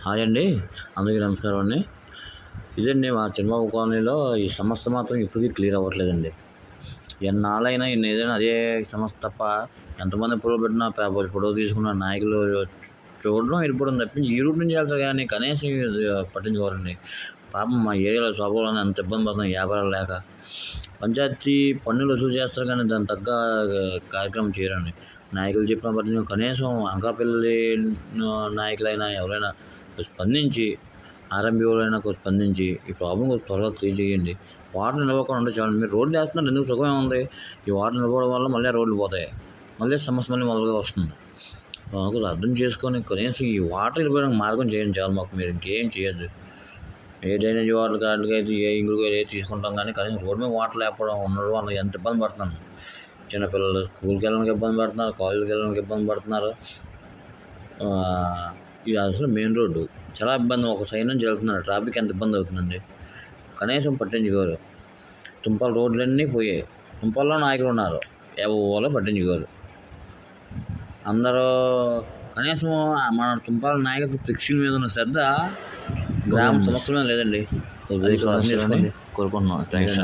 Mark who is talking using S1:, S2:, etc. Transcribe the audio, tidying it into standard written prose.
S1: Hi అండి, అందరికీ నమస్కారం అండి. ఇదండి మా చిన్నబాబు కాలనీలో ఈ సమస్య మాత్రం ఇప్పటికీ క్లియర్ అవ్వట్లేదండి. ఎన్నాళ్ళైనా ఏదైనా అదే సమస్య తప్ప ఎంతమంది పొడవు పెట్టినా పొడవు తీసుకున్న నాయకులు చూడడం వెళ్ళిపోవడం తప్పించి ఈ రూట్ నుంచి వెళ్తారు కానీ కనీసం పట్టించుకోరండి. పాపం మా ఏరియాలో షాపులను ఎంత ఇబ్బంది పడుతున్నాయి వ్యాపారాలు లేక. పంచాయతీ పన్నులు వసూలు చేస్తారు కానీ దాని తగ్గ కార్యక్రమం చేయరండి. నాయకులు చెప్పిన పట్టించుకో కనీసం అనకాపల్లి నాయకులైనా ఎవరైనా స్పందించి ఆర్ఎంబీఓలైనా స్పందించి ఈ ప్రాబ్లం త్వరగా క్లియర్ చేయండి. వాటర్ నిలవకుండా ఉంటే చాలండి. మీరు రోడ్లు వేస్తున్నారు, ఎందుకు సుఖమే ఉంది. ఈ వాటర్ నిలవడం వల్ల మళ్ళీ రోడ్లు పోతాయి, మళ్ళీ సమస్య మళ్ళీ మొదలుగా వస్తుంది. మాకు అర్థం చేసుకొని కనీసం ఈ వాటర్ వెళ్ళిపోవడానికి మార్గం చేయండి చాలు. మాకు మీరు ఇంకేం చేయొద్దు. ఏ డ్రైనేజ్ వాటర్ కార్డుకి అయితే ఏ ఇంగులు తీసుకుంటాం కానీ కనీసం రోడ్డు మీద వాటర్ లేకపోవడం ఉండడం వల్ల ఎంత ఇబ్బంది పడుతున్నాను. చిన్నపిల్లలు స్కూల్కి వెళ్ళడానికి ఇబ్బంది పడుతున్నారు, కాలేజీకి వెళ్ళడానికి ఇబ్బంది పడుతున్నారు. ఇది అసలు మెయిన్ రోడ్డు చాలా ఇబ్బంది. ఒక సైడ్ నుంచి వెళ్తున్నారు, ట్రాఫిక్ ఎంత ఇబ్బంది అవుతుందండి. కనీసం పట్టించుకోరు. తుంపాల రోడ్లన్నీ పోయాయి, తుంపాల్లో నాయకులు ఉన్నారు, ఎవరో పట్టించుకోరు. అందరూ కనీసం మన తుంపాల నాయకులకు ఫ్లెక్సీల మీద ఉన్న శ్రద్ధ గ్రామ సమస్యల మీద లేదండి. కోరుకుంటున్నాం. థ్యాంక్స్.